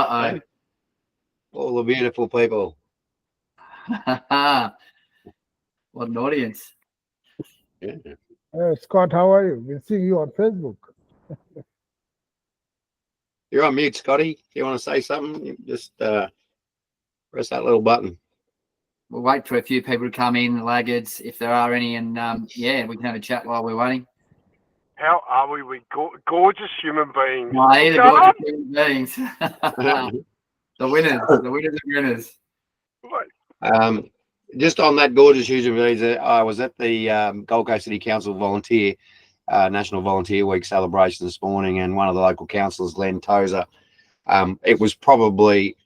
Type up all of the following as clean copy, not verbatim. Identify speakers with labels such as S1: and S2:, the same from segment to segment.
S1: Uh-oh.
S2: All the beautiful people.
S1: What an audience.
S2: Yeah.
S3: Scott, how are you? We'll see you on Facebook.
S2: You're on mute, Scotty. If you want to say something, you just press that little button.
S1: We'll wait for a few people to come in, the laggards, if there are any, and yeah, we can have a chat while we're waiting.
S4: How are we? We gorgeous human beings.
S1: No, the gorgeous human beings. The winners of winners.
S2: Just on that gorgeous human beings, I was at the Gold Coast City Council Volunteer National Volunteer Week celebration this morning, and one of the local councillors, Glenn Tozer, it was probably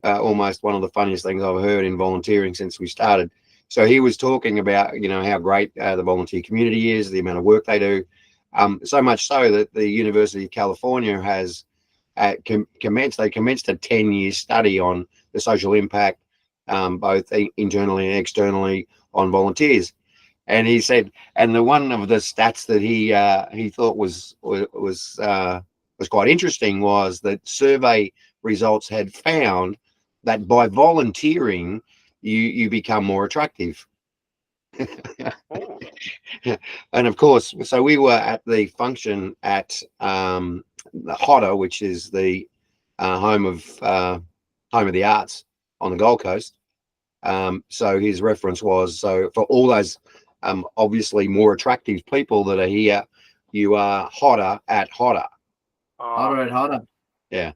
S2: almost one of the funniest things I've heard in volunteering since we started. So he was talking about, how great the volunteer community is, the amount of work they do, so much so that the University of California has commenced a 10-year study on the social impact, both internally and externally, on volunteers. And he said, and one of the stats that he thought was quite interesting was that survey results had found that by volunteering, you become more attractive. And of course, so we were at the function at the HOTA, which is the home of the arts on the Gold Coast. So his reference was, so for all those obviously more attractive people that are here, you are hotter at HOTA.
S1: Hotter at HOTA.
S2: Yeah.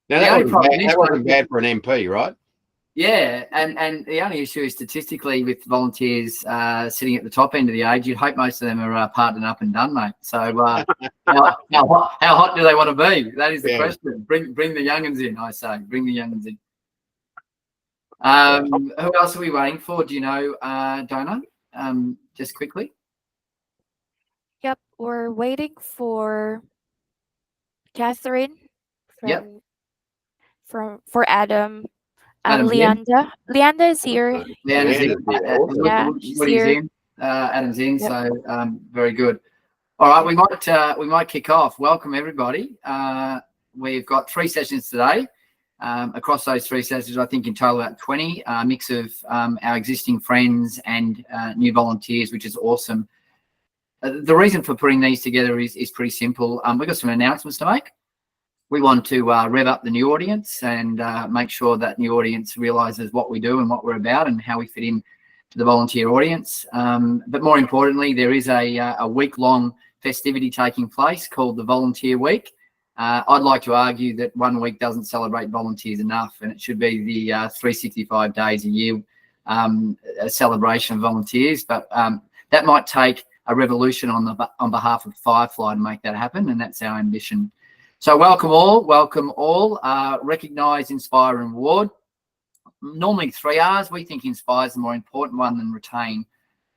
S2: Now that wasn't bad for an MP, right?
S1: Yeah, and the only issue is statistically with volunteers sitting at the top end of the age, you'd hope most of them are partnered up and done, mate. So how hot do they want to be? That is the question. Bring the young'uns in, I say. Bring the young'uns in. Who else are we waiting for? Do you know, Donna? Just quickly.
S5: Yep, we're waiting for Catherine. For Adam. Leanda. Leanda is here.
S1: Leanda's in. Adam's in. Yep. So very good. All right, we might kick off. Welcome everybody. We've got 3 sessions today. Across those 3 sessions, I think in total about 20, a mix of our existing friends and new volunteers, which is awesome. The reason for putting these together is pretty simple. We've got some announcements to make. We want to rev up the new audience and make sure that new audience realises what we do and what we're about and how we fit in to the volunteer audience. But more importantly, there is a week-long festivity taking place called the Volunteer Week. I'd like to argue that 1 week doesn't celebrate volunteers enough, and it should be the 365 days a year a celebration of volunteers. But that might take a revolution on behalf of Firefly to make that happen, and that's our ambition. So welcome all. Recognise, inspire and reward. Normally 3 R's. We think inspire is the more important one than retain.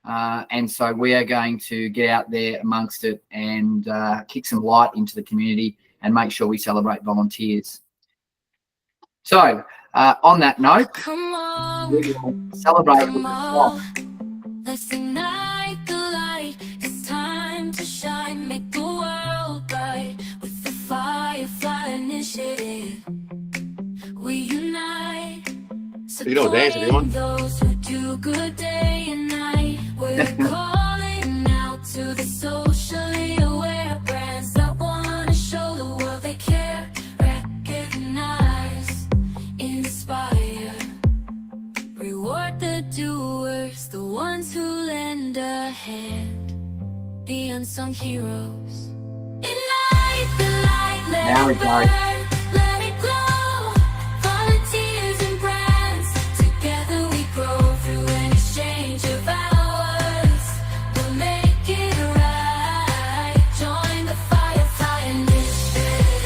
S1: And so we are going to get out there amongst it and kick some light into the community and make sure we celebrate volunteers. So on that note, we will celebrate with the song.
S6: Let's ignite the light. It's time to shine. Make the world bright with the Firefly Initiative. We unite.
S2: You don't dance, everyone.
S6: Those who do good day and night. We're calling out to the socially aware brands that want to show the world they care. Recognize, inspire, reward the doers, the ones who lend a hand, the unsung heroes. Ignite the light, let it burn, let it glow. Volunteers and brands, together we grow through an exchange of hours. We'll make it right. Join the Firefly Initiative.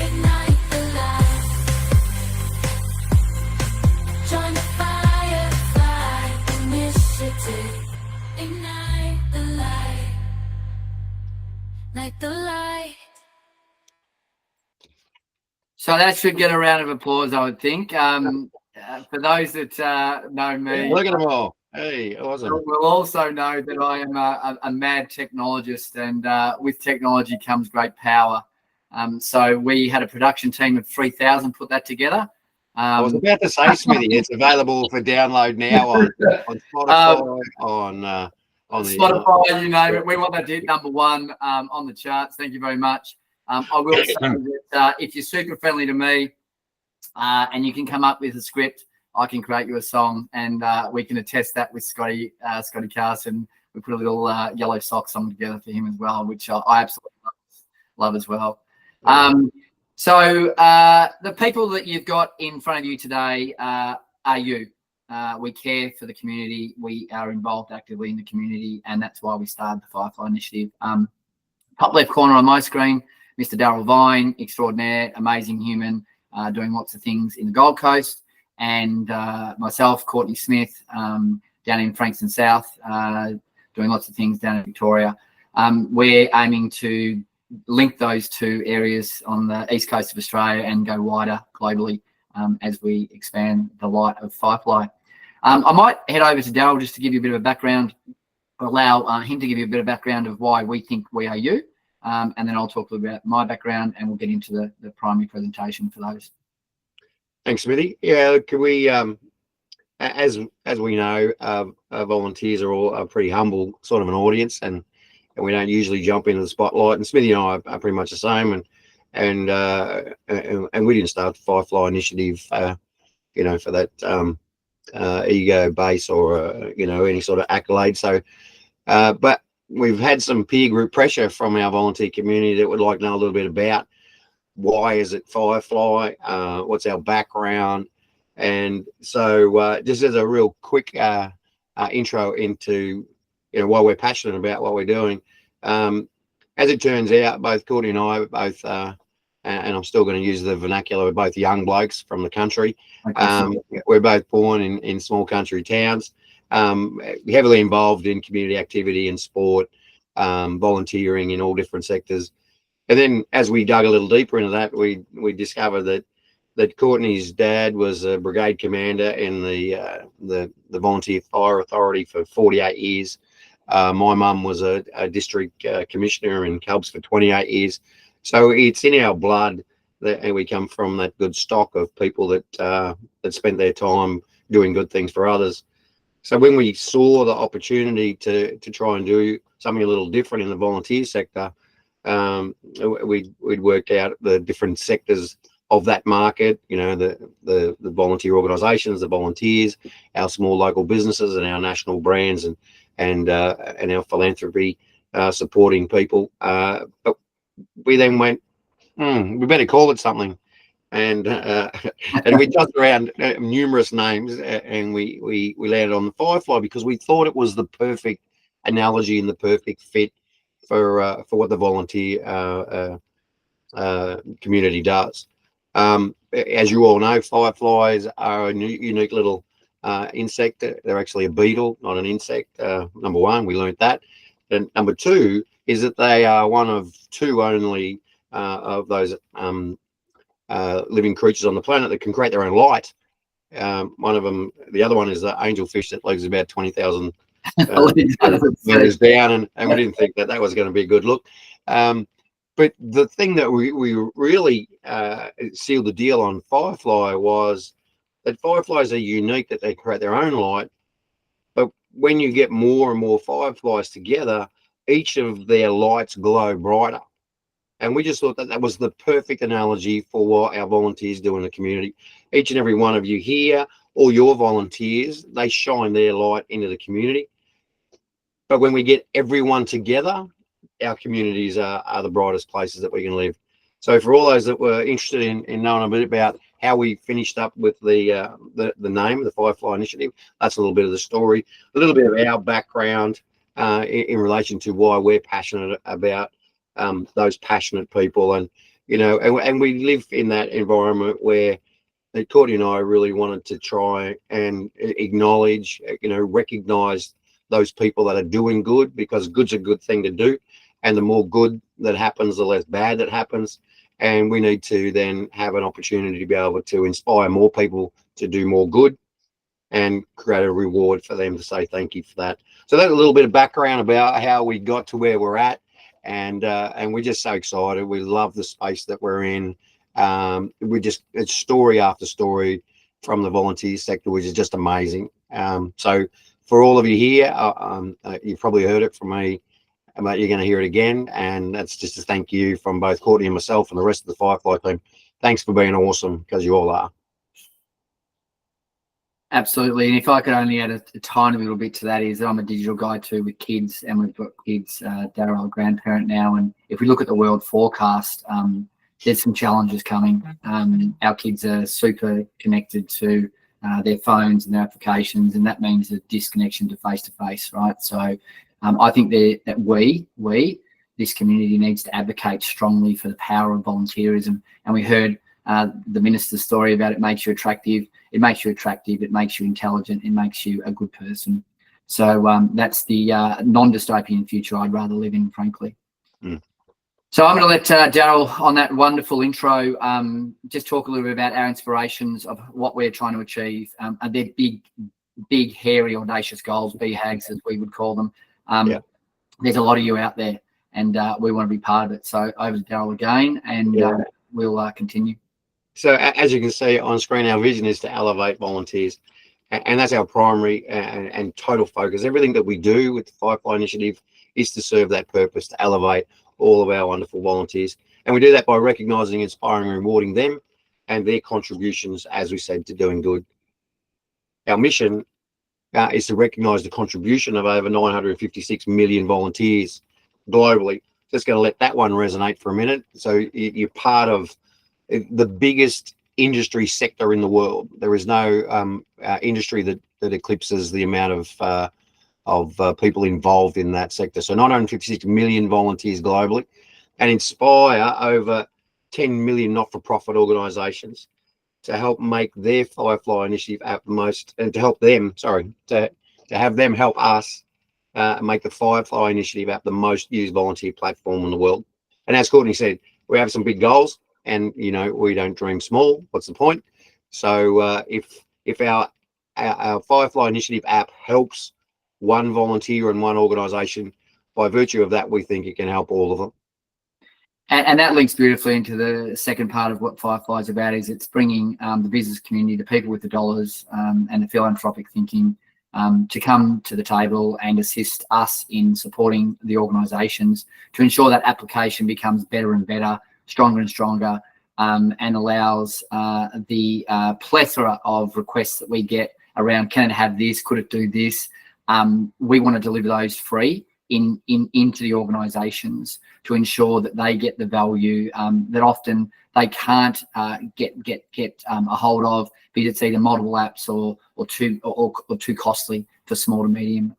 S6: Ignite the light. Join the Firefly Initiative. Ignite the light. Ignite the light.
S1: So that should get a round of applause, I would think. For those that know me,
S2: Look at them all. Hey, awesome.
S1: We'll also know that I am a mad technologist, and with technology comes great power. So we had a production team of 3,000 put that together.
S2: I was about to say, Smithy, it's available for download now on Spotify, on the
S1: Spotify, you name it. We want that to hit #1 on the charts. Thank you very much. I will say that if you're super friendly to me and you can come up with a script, I can create you a song, and we can attest that with Scotty Carson. We put a little yellow sock song together for him as well, which I absolutely love as well. So the people that you've got in front of you today are you. We care for the community. We are involved actively in the community, and that's why we started the Firefly Initiative. Top left corner on my screen, Mr. Darryl Vine, extraordinaire, amazing human, doing lots of things in the Gold Coast. And myself, Courtney Smith, down in Frankston South, doing lots of things down in Victoria. We're aiming to link those two areas on the east coast of Australia and go wider globally as we expand the light of Firefly. I might head over to Darryl just to give you a bit of a background, allow him to give you a bit of background of why we think we are you, and then I'll talk a little bit about my background, and we'll get into the primary presentation for those.
S2: Thanks, Smithy. Yeah, can we, as we know, volunteers are all a pretty humble sort of an audience, and we don't usually jump into the spotlight. And Smithy and I are pretty much the same, and we didn't start the Firefly Initiative, you know, for that ego base or you know, any sort of accolade. So, but we've had some peer group pressure from our volunteer community that would like to know a little bit about why is it Firefly, what's our background. And so just as a real quick intro into, you know, why we're passionate about what we're doing. As it turns out, both Courtney and I are both, and I'm still going to use the vernacular, we're both young blokes from the country. We're both born in small country towns, heavily involved in community activity and sport, volunteering in all different sectors. And then as we dug a little deeper into that, we discovered that Courtney's dad was a brigade commander in the Volunteer Fire Authority for 48 years. My mum was a district commissioner in Cubs for 28 years. So it's in our blood and we come from that good stock of people that spent their time doing good things for others. So when we saw the opportunity to try and do something a little different in the volunteer sector, we'd worked out the different sectors of that market, you know, the volunteer organisations, the volunteers, our small local businesses, and our national brands, and our philanthropy supporting people. But we then went, we better call it something, and we tossed around numerous names, and we landed on the Firefly because we thought it was the perfect analogy and the perfect fit for what the volunteer community does. As you all know, fireflies are a unique little insect. They're actually a beetle, not an insect. Number one, we learned that. And number two is that they are one of two only of those living creatures on the planet that can create their own light. One of them, the other one is the angelfish that lives about 20,000 meters down, and we didn't think that was going to be a good look. But the thing that we really sealed the deal on Firefly was that fireflies are unique, that they create their own light. But when you get more and more fireflies together, each of their lights glow brighter. And we just thought that was the perfect analogy for what our volunteers do in the community. Each and every one of you here, all your volunteers, they shine their light into the community. But when we get everyone together, our communities are the brightest places that we can live. So for all those that were interested in knowing a bit about how we finished up with the name, the Firefly Initiative, that's a little bit of the story, a little bit of our background in relation to why we're passionate about those passionate people. And, you know, and we live in that environment where Courtney and I really wanted to try and acknowledge, you know, recognize those people that are doing good, because good's a good thing to do. And the more good that happens, the less bad that happens. And we need to then have an opportunity to be able to inspire more people to do more good. and create a reward for them to say thank you for that. So that's a little bit of background about how we got to where we're at, and we're just so excited. We love the space that we're in. It's story after story from the volunteer sector, which is just amazing. So for all of you here, you've probably heard it from me, but you're going to hear it again, and that's just a thank you from both Courtney and myself and the rest of the Firefly team. Thanks for being awesome, because you all are.
S1: Absolutely. And if I could only add a tiny little bit to that, is that I'm a digital guy too with kids, and we've got kids, Daryl, a grandparent now. And if we look at the world forecast, there's some challenges coming. Our kids are super connected to their phones and their applications, and that means a disconnection to face-to-face, right? So I think that we, this community, needs to advocate strongly for the power of volunteerism. And we heard the minister's story about it makes you attractive. It makes you attractive. It makes you intelligent. It makes you a good person. So that's the non-dystopian future I'd rather live in, frankly.
S2: Mm.
S1: So I'm going to let Daryl, on that wonderful intro, just talk a little bit about our inspirations of what we're trying to achieve. They're big, hairy, audacious goals, BHAGs, as we would call them. There's a lot of you out there, and we want to be part of it. So over to Daryl again, and we'll continue.
S2: So as you can see on screen, our vision is to elevate volunteers, and that's our primary and total focus. Everything that we do with the Firefly Initiative is to serve that purpose, to elevate all of our wonderful volunteers. And we do that by recognising, inspiring, and rewarding them and their contributions, as we said, to doing good. Our mission is to recognise the contribution of over 956 million volunteers globally. Just going to let that one resonate for a minute. So you're part of the biggest industry sector in the world. There is no industry that eclipses the amount of people involved in that sector. So 956 million volunteers globally, and inspire over 10 million not-for-profit organisations to help make their Firefly Initiative app the most, and to help them, to have them help us make the Firefly Initiative app the most used volunteer platform in the world. And as Courtney said, we have some big goals, and we don't dream small. What's the point? So if our Firefly Initiative app helps one volunteer and one organisation, by virtue of that, we think it can help all of them.
S1: And that links beautifully into the second part of what Firefly is about, is it's bringing the business community, the people with the dollars and the philanthropic thinking to come to the table and assist us in supporting the organisations to ensure that application becomes better and better, stronger and stronger, and allows the plethora of requests that we get around, can it have this, could it do this? We want to deliver those free into the organisations to ensure that they get the value that often they can't get a hold of, because it's either multiple apps or too costly for small to medium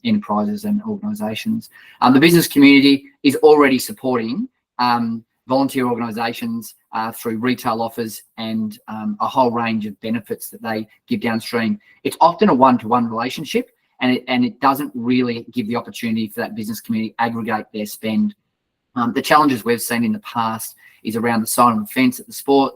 S1: enterprises and organisations. The business community is already supporting volunteer organisations through retail offers and a whole range of benefits that they give downstream. It's often a one-to-one relationship, and it doesn't really give the opportunity for that business community to aggregate their spend. The challenges we've seen in the past is around the sign on the fence at sport.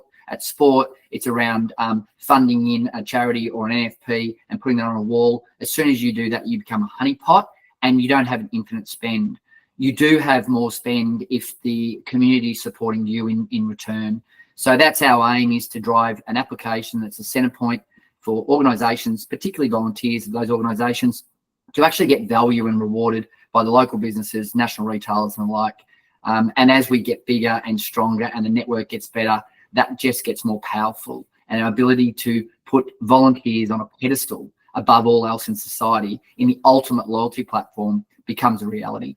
S1: It's around funding in a charity or an NFP and putting that on a wall. As soon as you do that, you become a honeypot, and you don't have an infinite spend. You do have more spend if the community is supporting you in return. So that's our aim, is to drive an application that's a centre point for organisations, particularly volunteers of those organisations, to actually get value and rewarded by the local businesses, national retailers and the like. And as we get bigger and stronger and the network gets better, that just gets more powerful. And our ability to put volunteers on a pedestal above all else in society, in the ultimate loyalty platform, becomes a reality.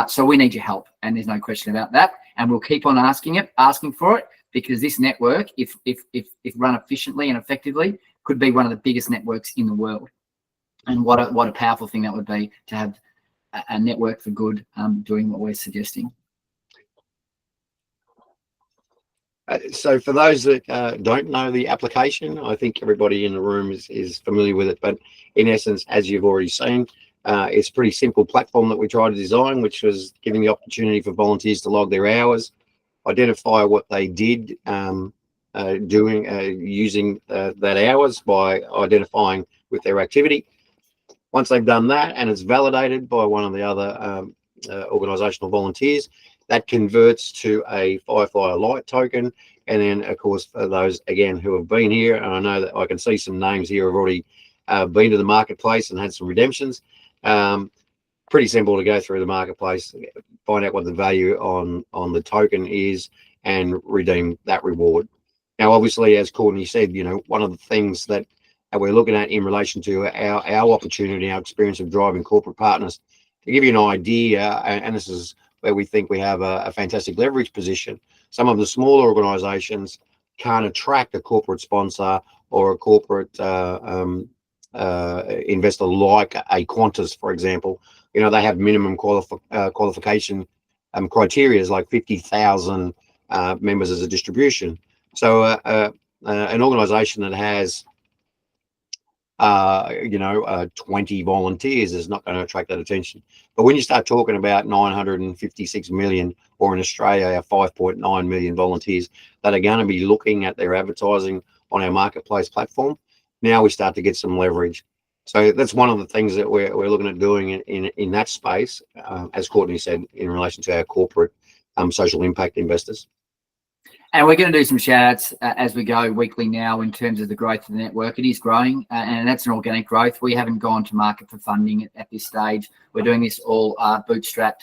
S1: So we need your help, and there's no question about that. And we'll keep on asking for it, because this network, if run efficiently and effectively, could be one of the biggest networks in the world. And what a powerful thing that would be, to have a network for good doing what we're suggesting.
S2: So for those that don't know the application, I think everybody in the room is familiar with it. But in essence, as you've already seen, it's a pretty simple platform that we tried to design, which was giving the opportunity for volunteers to log their hours, identify what they did using that hours by identifying with their activity. Once they've done that and it's validated by one of the other organisational volunteers, that converts to a Firefly Lite token. And then, of course, for those, again, who have been here, and I know that I can see some names here have already been to the marketplace and had some redemptions. Pretty simple to go through the marketplace, find out what the value on the token is, and redeem that reward. Now, obviously, as Courtney said, you know, one of the things that we're looking at in relation to our opportunity, our experience of driving corporate partners, to give you an idea, and this is where we think we have a fantastic leverage position. Some of the smaller organisations can't attract a corporate sponsor or a corporate investor like a Qantas, for example. You know, they have minimum qualification criteria, like 50,000 members as a distribution. So an organisation that has 20 volunteers is not going to attract that attention. But when you start talking about 956 million, or in Australia, our 5.9 million volunteers that are going to be looking at their advertising on our marketplace platform, now we start to get some leverage. So that's one of the things that we're looking at doing in that space, as Courtney said, in relation to our corporate social impact investors.
S1: And we're going to do some shout outs as we go weekly now in terms of the growth of the network. It is growing, and that's an organic growth. We haven't gone to market for funding at this stage. We're doing this all bootstrapped.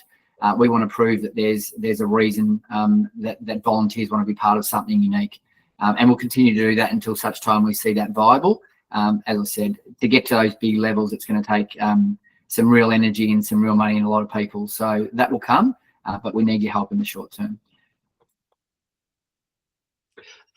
S1: We want to prove that there's a reason that volunteers want to be part of something unique. And we'll continue to do that until such time we see that viable. As I said, to get to those big levels, it's going to take some real energy and some real money in a lot of people. So that will come, but we need your help in the short term.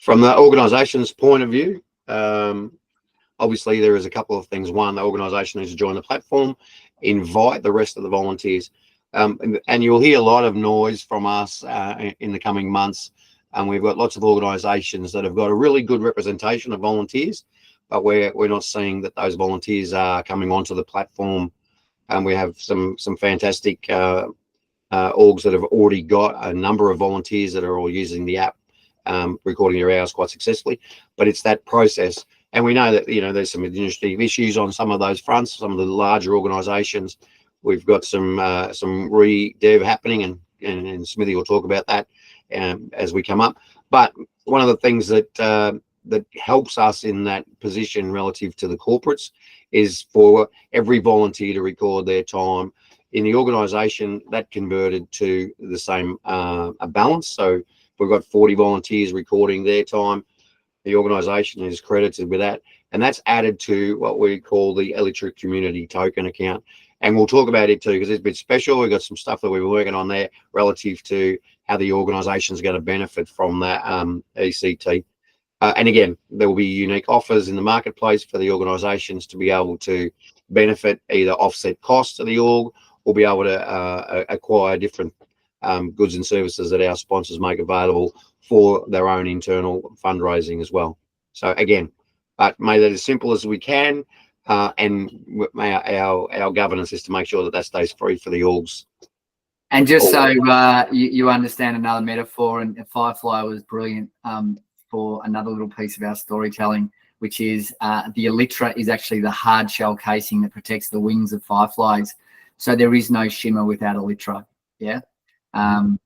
S2: From the organisation's point of view, obviously there is a couple of things. One, the organisation needs to join the platform, invite the rest of the volunteers, and you'll hear a lot of noise from us in the coming months. And we've got lots of organisations that have got a really good representation of volunteers, but we're not seeing that those volunteers are coming onto the platform. And we have some fantastic orgs that have already got a number of volunteers that are all using the app, recording their hours quite successfully. But it's that process, and we know that, you know, there's some administrative issues on some of those fronts. Some of the larger organisations, we've got some re-dev happening, and Smithy will talk about that as we come up. But one of the things that helps us in that position relative to the corporates is for every volunteer to record their time in the organisation. That converted to the same a balance. So we've got 40 volunteers recording their time. The organisation is credited with that, and that's added to what we call the Electric Community Token account. And we'll talk about it too, because it's a bit special. We've got some stuff that we've been working on there relative to how the organisation is going to benefit from that ECT. And again, there will be unique offers in the marketplace for the organisations to be able to benefit, either offset costs of the org or be able to acquire different goods and services that our sponsors make available for their own internal fundraising as well. So again, but made that as simple as we can. And our governance is to make sure that that stays free for the orgs.
S1: And just so you understand another metaphor, and Firefly was brilliant for another little piece of our storytelling, which is the elytra is actually the hard shell casing that protects the wings of fireflies. So there is no shimmer without elytra. Yeah.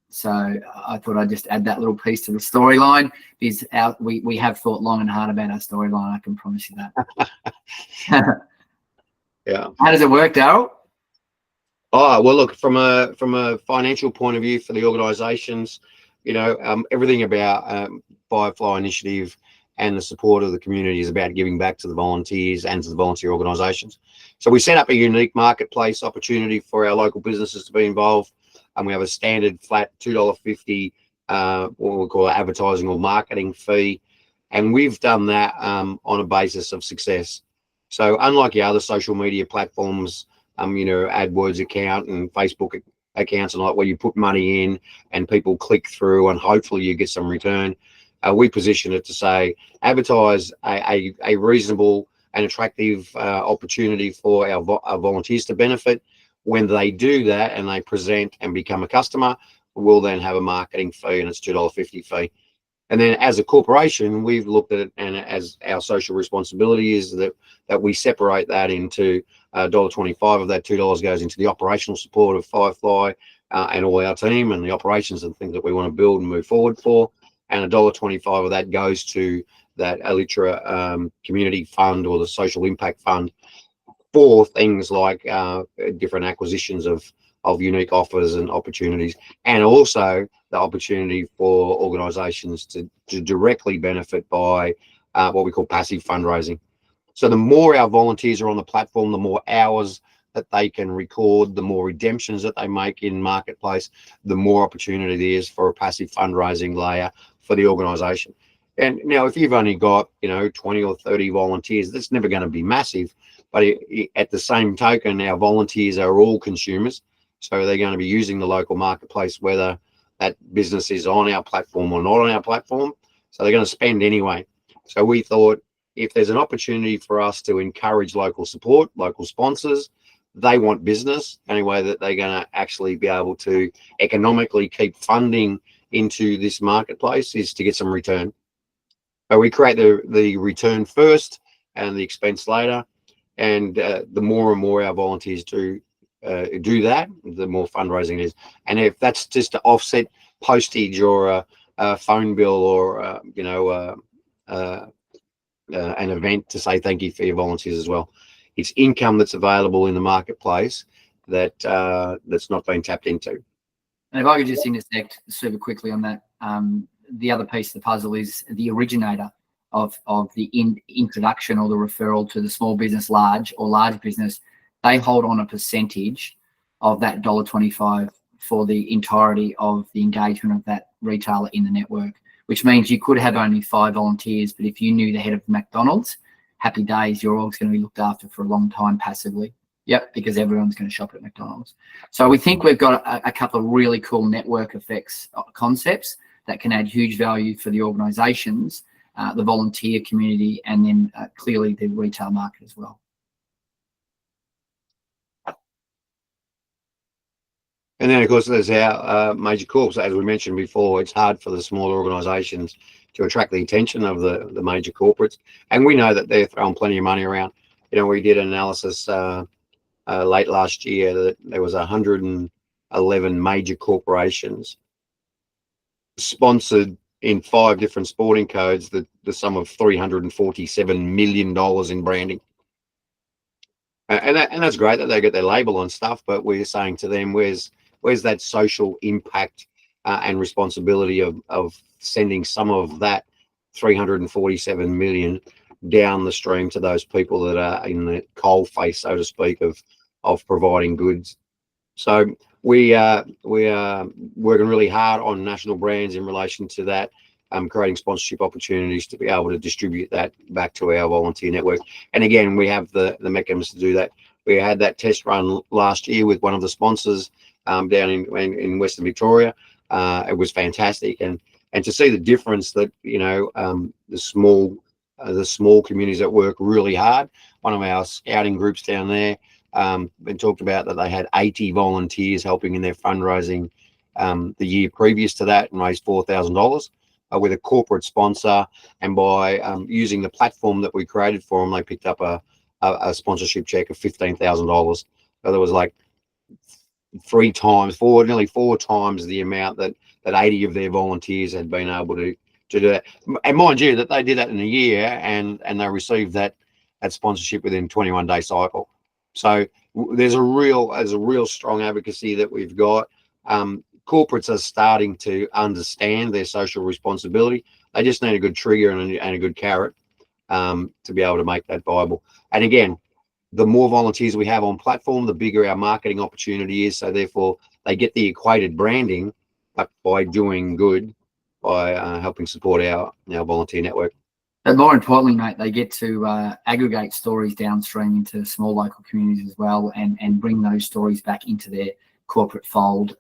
S1: So I thought I'd just add that little piece to the storyline, because we have thought long and hard about our storyline. I can promise you that.
S2: Yeah.
S1: How does it work, Daryl?
S2: Oh, well, look, from a financial point of view for the organisations, you know, everything about Firefly Initiative and the support of the community is about giving back to the volunteers and to the volunteer organisations. So we set up a unique marketplace opportunity for our local businesses to be involved. And we have a standard flat $2.50, what we call advertising or marketing fee. And we've done that on a basis of success. So unlike your other social media platforms, you know, AdWords account and Facebook accounts and like where you put money in and people click through and hopefully you get some return, we position it to say advertise a reasonable and attractive opportunity for our volunteers to benefit. When they do that and they present and become a customer, we'll then have a marketing fee, and it's $2.50 fee. And then as a corporation, we've looked at it, and as our social responsibility is that we separate that into $1.25 of that $2 goes into the operational support of Firefly and all our team and the operations and things that we want to build and move forward for. And $1.25 of that goes to that Elytra community fund or the social impact fund for things like different acquisitions of unique offers and opportunities, and also the opportunity for organisations to directly benefit by what we call passive fundraising. So the more our volunteers are on the platform, the more hours that they can record, the more redemptions that they make in marketplace, the more opportunity there is for a passive fundraising layer for the organisation. And now, if you've only got 20 or 30 volunteers, that's never going to be massive. But at the same token, our volunteers are all consumers, so they're going to be using the local marketplace, whether that business is on our platform or not on our platform. So they're going to spend anyway. So we thought, if there's an opportunity for us to encourage local support, local sponsors, they want business. The only way that they're going to actually be able to economically keep funding into this marketplace is to get some return. So we create the return first and the expense later. And the more and more our volunteers do that, the more fundraising it is. And if that's just to offset postage or a phone bill or an event to say thank you for your volunteers as well, it's income that's available in the marketplace that's not being tapped into.
S1: And if I could just intersect super quickly on that, the other piece of the puzzle is the originator of the introduction or the referral to the small business, large business. They hold on a percentage of that $1.25 for the entirety of the engagement of that retailer in the network, which means you could have only 5 volunteers, but if you knew the head of McDonald's, happy days, your org's going to be looked after for a long time passively. Yep, because everyone's going to shop at McDonald's. So we think we've got a couple of really cool network effects concepts that can add huge value for the organisations, the volunteer community, and then clearly the retail market as well.
S2: And then, of course, there's our major corps. As we mentioned before, it's hard for the smaller organisations to attract the attention of the major corporates. And we know that they're throwing plenty of money around. We did an analysis late last year that there was 111 major corporations sponsored in 5 different sporting codes, the sum of $347 million in branding. And that's great that they get their label on stuff, but we're saying to them, where's that social impact and responsibility of sending some of that 347 million down the stream to those people that are in the coal face, so to speak, of providing goods. So we are working really hard on national brands in relation to that, creating sponsorship opportunities to be able to distribute that back to our volunteer network. And again, we have the mechanisms to do that. We had that test run last year with one of the sponsors down in Western Victoria. It was fantastic, and to see the difference that the small communities that work really hard. One of our scouting groups down there been talked about that they had 80 volunteers helping in their fundraising the year previous to that and raised $4,000 with a corporate sponsor, and by using the platform that we created for them, they picked up a sponsorship check of $15,000. So there was like nearly 4 times the amount that 80 of their volunteers had been able to do that. And mind you, that they did that in a year, and they received that sponsorship within 21-day cycle. So there's a real strong advocacy that we've got. Corporates are starting to understand their social responsibility. They just need a good trigger and a good carrot to be able to make that viable. And again, the more volunteers we have on platform, the bigger our marketing opportunity is. So therefore, they get the equated branding, but by doing good, by helping support our volunteer network.
S1: But more importantly, mate, they get to aggregate stories downstream into small local communities as well, and bring those stories back into their corporate fold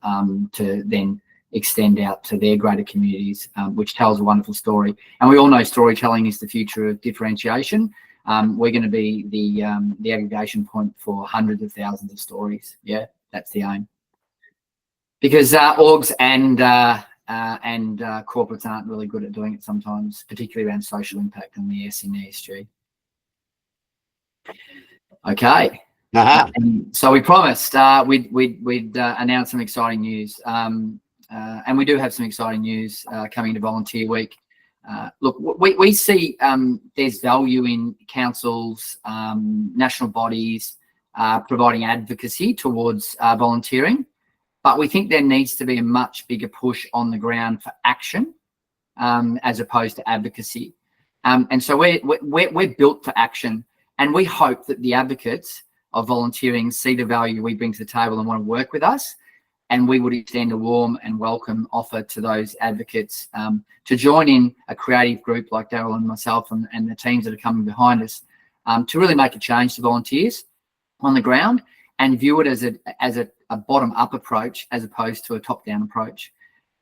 S1: to then extend out to their greater communities, which tells a wonderful story. And we all know storytelling is the future of differentiation. We're going to be the aggregation point for hundreds of thousands of stories. Yeah, that's the aim. Because orgs and and corporates aren't really good at doing it sometimes, particularly around social impact and the S in ESG. Okay. So we promised we'd announce some exciting news, and we do have some exciting news coming to Volunteer Week. Look, we see there's value in councils, national bodies providing advocacy towards volunteering, but we think there needs to be a much bigger push on the ground for action as opposed to advocacy. And so we're built for action, and we hope that the advocates of volunteering see the value we bring to the table and want to work with us. And we would extend a warm and welcome offer to those advocates to join in a creative group like Daryl and myself and the teams that are coming behind us to really make a change to volunteers on the ground and view it as a bottom-up approach as opposed to a top-down approach.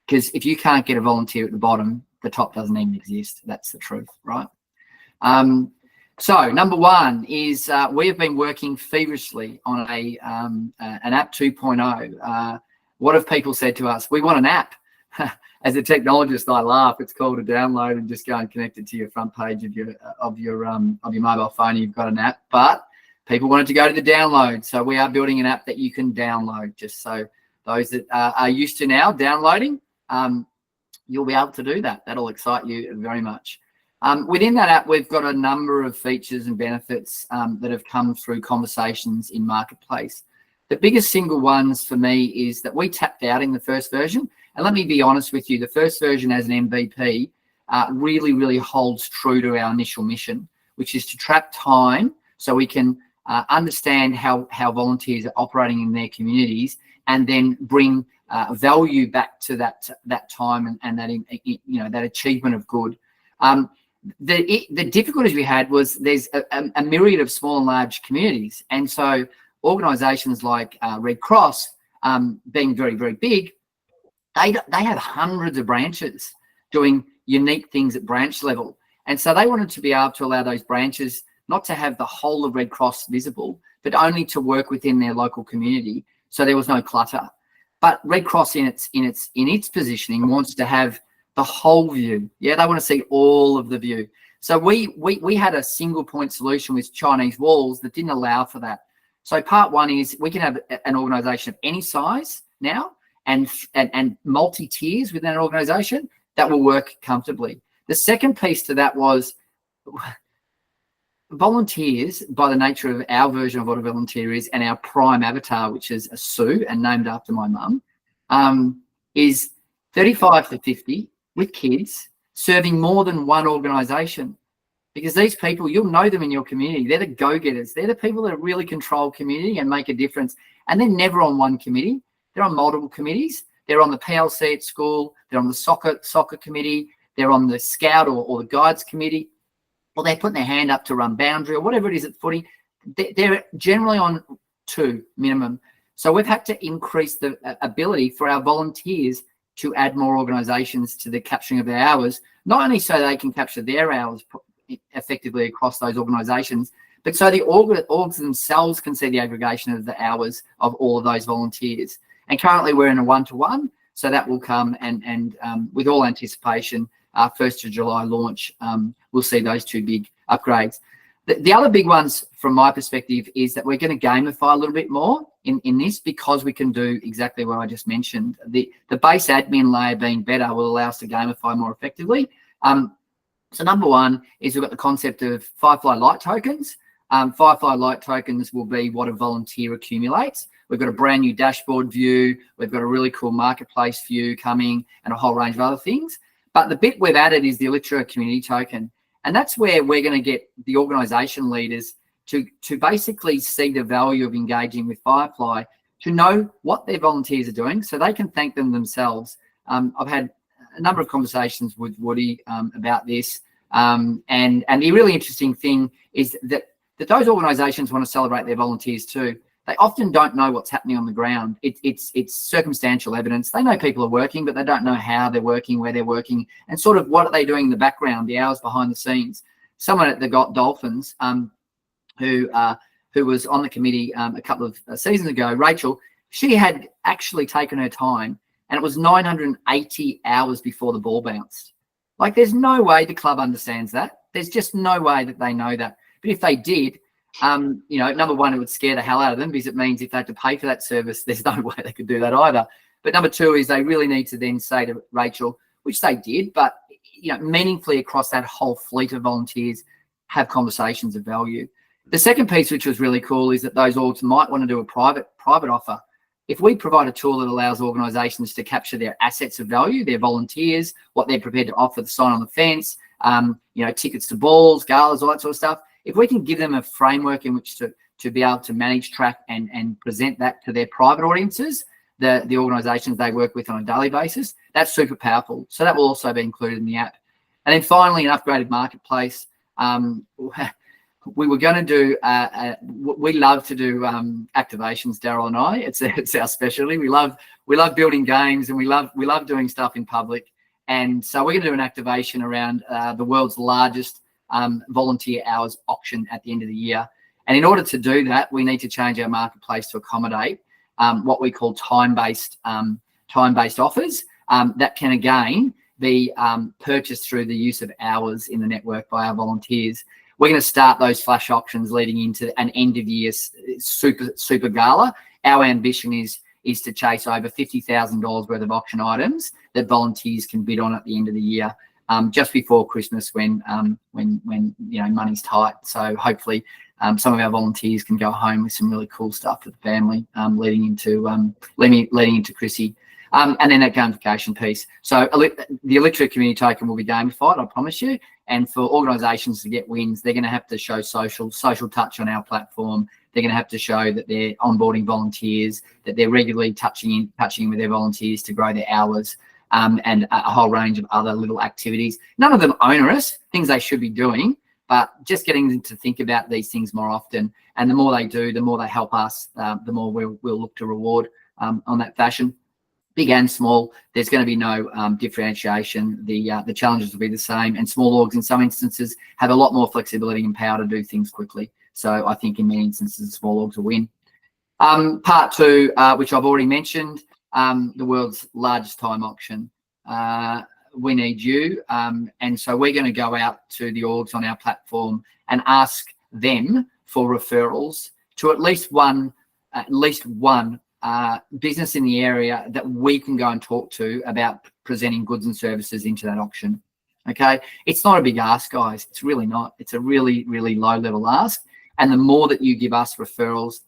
S1: Because if you can't get a volunteer at the bottom, the top doesn't even exist. That's the truth, right? So number one is we have been working feverishly on an app 2.0. What have people said to us? We want an app. As a technologist, I laugh. It's called a download and just go and connect it to your front page of your mobile phone. And you've got an app, but people wanted to go to the download. So we are building an app that you can download. Just so those that are used to now downloading, you'll be able to do that. That'll excite you very much. Within that app, we've got a number of features and benefits that have come through conversations in Marketplace. The biggest single ones for me is that we tapped out in the first version. And let me be honest with you, the first version as an MVP really, really holds true to our initial mission, which is to trap time so we can understand how volunteers are operating in their communities and then bring value back to that time and that achievement of good. The difficulties we had was there's a myriad of small and large communities. And so organisations like Red Cross being very, very big, they have hundreds of branches doing unique things at branch level. And so they wanted to be able to allow those branches not to have the whole of Red Cross visible, but only to work within their local community. So there was no clutter. But Red Cross in its positioning wants to have the whole view. Yeah, they want to see all of the view. So we had a single point solution with Chinese walls that didn't allow for that. So part one is we can have an organisation of any size now and multi-tiers within an organisation that will work comfortably. The second piece to that was volunteers, by the nature of our version of what a volunteer is and our prime avatar, which is a Sue and named after my mum, is 35 to 50 with kids serving more than one organisation. Because these people, you'll know them in your community. They're the go-getters. They're the people that really control community and make a difference. And they're never on one committee. They're on multiple committees. They're on the PLC at school. They're on the soccer committee. They're on the Scout or the Guides committee. Or they're putting their hand up to run boundary or whatever it is at footy. They're generally on 2 minimum. So we've had to increase the ability for our volunteers to add more organisations to the capturing of their hours, not only so they can capture their hours effectively across those organisations, but so the orgs themselves can see the aggregation of the hours of all of those volunteers. And currently we're in a 1-to-1, so that will come and with all anticipation, 1st of July launch, we'll see those 2 big upgrades. The other big ones from my perspective is that we're going to gamify a little bit more in this because we can do exactly what I just mentioned. The base admin layer being better will allow us to gamify more effectively. So number one is we've got the concept of Firefly Light tokens. Firefly Light tokens will be what a volunteer accumulates. We've got a brand new dashboard view. We've got a really cool marketplace view coming and a whole range of other things. But the bit we've added is the Elitra community token. And that's where we're going to get the organisation leaders to basically see the value of engaging with Firefly, to know what their volunteers are doing so they can thank them themselves. I've had a number of conversations with Woody about this. And the really interesting thing is that those organisations want to celebrate their volunteers too. They often don't know what's happening on the ground. It's circumstantial evidence. They know people are working, but they don't know how they're working, where they're working, and sort of what are they doing in the background, the hours behind the scenes. Someone at the Dolphins who was on the committee a couple of seasons ago, Rachel, she had actually taken her time and it was 980 hours before the ball bounced. Like, there's no way the club understands that. There's just no way that they know that. But if they did, you know, number one, it would scare the hell out of them, because it means if they had to pay for that service, there's no way they could do that either. But number two is they really need to then say to Rachel, which they did, but, you know, meaningfully across that whole fleet of volunteers, have conversations of value. The second piece, which was really cool, is that those orgs might want to do a private offer. If we provide a tool that allows organisations to capture their assets of value, their volunteers, what they're prepared to offer, the sign on the fence, you know, tickets to balls, galas, all that sort of stuff. If we can give them a framework in which to be able to manage, track, and present that to their private audiences, the organisations they work with on a daily basis, that's super powerful. So that will also be included in the app. And then finally, an upgraded marketplace. We were going to do, we love to do activations, Daryl and I. It's our specialty. We love building games, and we love doing stuff in public. And so we're going to do an activation around the world's largest volunteer hours auction at the end of the year. And in order to do that, we need to change our marketplace to accommodate what we call time-based offers that can again be purchased through the use of hours in the network by our volunteers. We're going to start those flash auctions leading into an end of year super gala. Our ambition is to chase over $50,000 worth of auction items that volunteers can bid on at the end of the year, just before Christmas, when you know, money's tight. So hopefully some of our volunteers can go home with some really cool stuff for the family, leading into Chrissy. And then that gamification piece. So the Electric Community Token will be gamified, I promise you. And for organisations to get wins, they're going to have to show social touch on our platform. They're going to have to show that they're onboarding volunteers, that they're regularly touching in with their volunteers to grow their hours, and a whole range of other little activities. None of them onerous, things they should be doing, but just getting them to think about these things more often. And the more they do, the more they help us, the more we'll look to reward on that fashion. Big and small, there's going to be no differentiation. The challenges will be the same, and small orgs in some instances have a lot more flexibility and power to do things quickly. So I think in many instances, small orgs will win. Part two, which I've already mentioned, the world's largest time auction. We need you, and so we're going to go out to the orgs on our platform and ask them for referrals to at least one business in the area that we can go and talk to about presenting goods and services into that auction. Okay, it's not a big ask, guys. It's really not. It's a really, really low level ask. And the more that you give us referrals,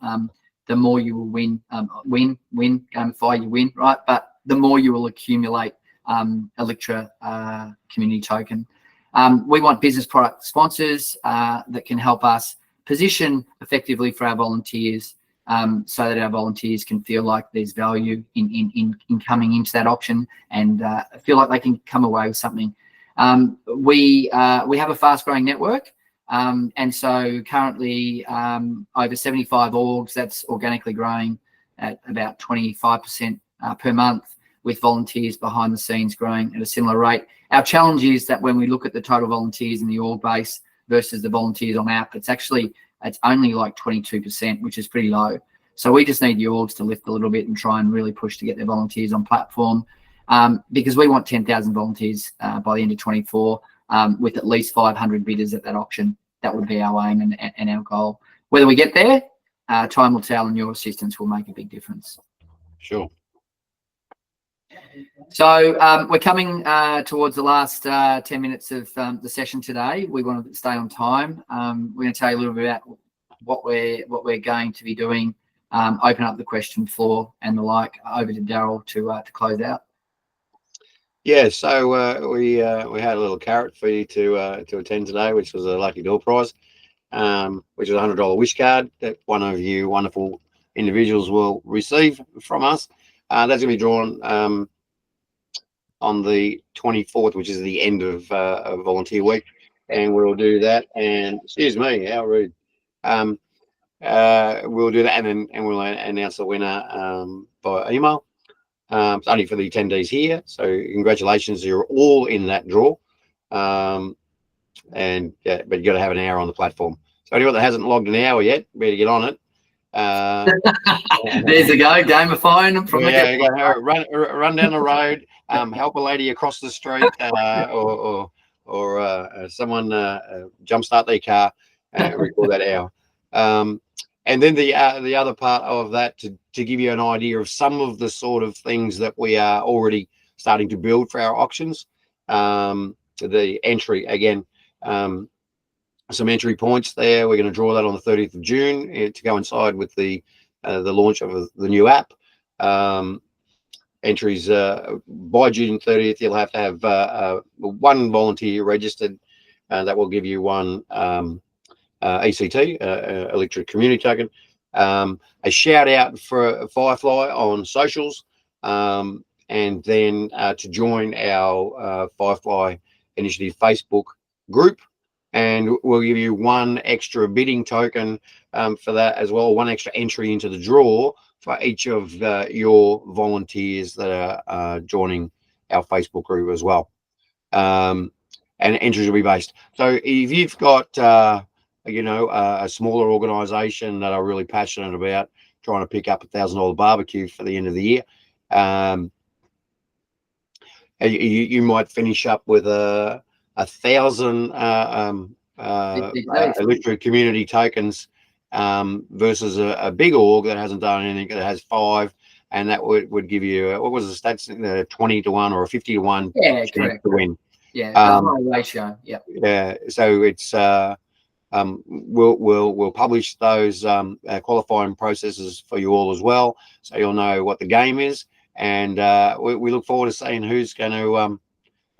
S1: the more you will win, gamify, you win, right? But the more you will accumulate Electra Community Token. We want business product sponsors that can help us position effectively for our volunteers, so that our volunteers can feel like there's value in coming into that auction, and feel like they can come away with something. We have a fast growing network, and so currently over 75 orgs. That's organically growing at about 25% per month, with volunteers behind the scenes growing at a similar rate. Our challenge is that when we look at the total volunteers in the org base versus the volunteers on app, it's only like 22%, which is pretty low. So we just need the orgs to lift a little bit and try and really push to get their volunteers on platform, because we want 10,000 volunteers by the end of 24, with at least 500 bidders at that auction. That would be our aim and our goal. Whether we get there, time will tell, and your assistance will make a big difference.
S2: Sure.
S1: So we're coming towards the last 10 minutes of the session today. We want to stay on time. We're going to tell you a little bit about what we're going to be doing, open up the question floor and the like. Over to Daryl to close out.
S2: Yeah, so we had a little carrot for you to attend today, which was a lucky door prize, which is a $100 wish card that one of you wonderful individuals will receive from us. That's going to be drawn on the 24th, which is the end of volunteer week, and we'll do that. And excuse me, how rude. We'll do that, and we'll announce the winner by email. It's only for the attendees here, so congratulations, you're all in that draw. And yeah, but you got to have an hour on the platform. So anyone that hasn't logged an hour yet, better get on it.
S1: There's a go, gamifying them from the
S2: yeah, run down the road, help a lady across the street, or someone jumpstart their car, record that hour. And then the other part of that to give you an idea of some of the sort of things that we are already starting to build for our auctions. The entry again, some entry points there. We're going to draw that on the 30th of June to coincide with the launch of the new app. Entries by June 30th, you'll have to have one volunteer registered. That will give you one ECT, electric community token. A shout out for Firefly on socials, and then to join our Firefly Initiative Facebook group, and we'll give you one extra bidding token for that as well, one extra entry into the draw for each of your volunteers that are joining our Facebook group as well. And entries will be based. So if you've got a smaller organization that are really passionate about trying to pick up $1,000 barbecue for the end of the year, you might finish up with 1,000 electric community tokens versus a big org that hasn't done anything, that has 5, and that would give you what was the stats, 20 to 1 or a 50 to 1 chance to win.
S1: Yeah, ratio.
S2: Yeah. So it's we'll publish those qualifying processes for you all as well, so you'll know what the game is, and we look forward to seeing who's going to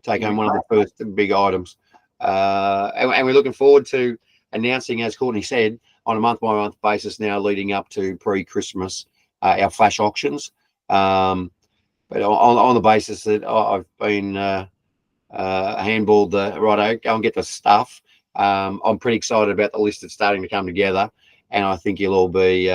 S2: take home one of the first big items. And we're looking forward to announcing, as Courtney said, on a month-by-month basis now leading up to pre-Christmas, our flash auctions. But on the basis that I've been handballed the righto, go and get the stuff. I'm pretty excited about the list that's starting to come together, and I think you'll all be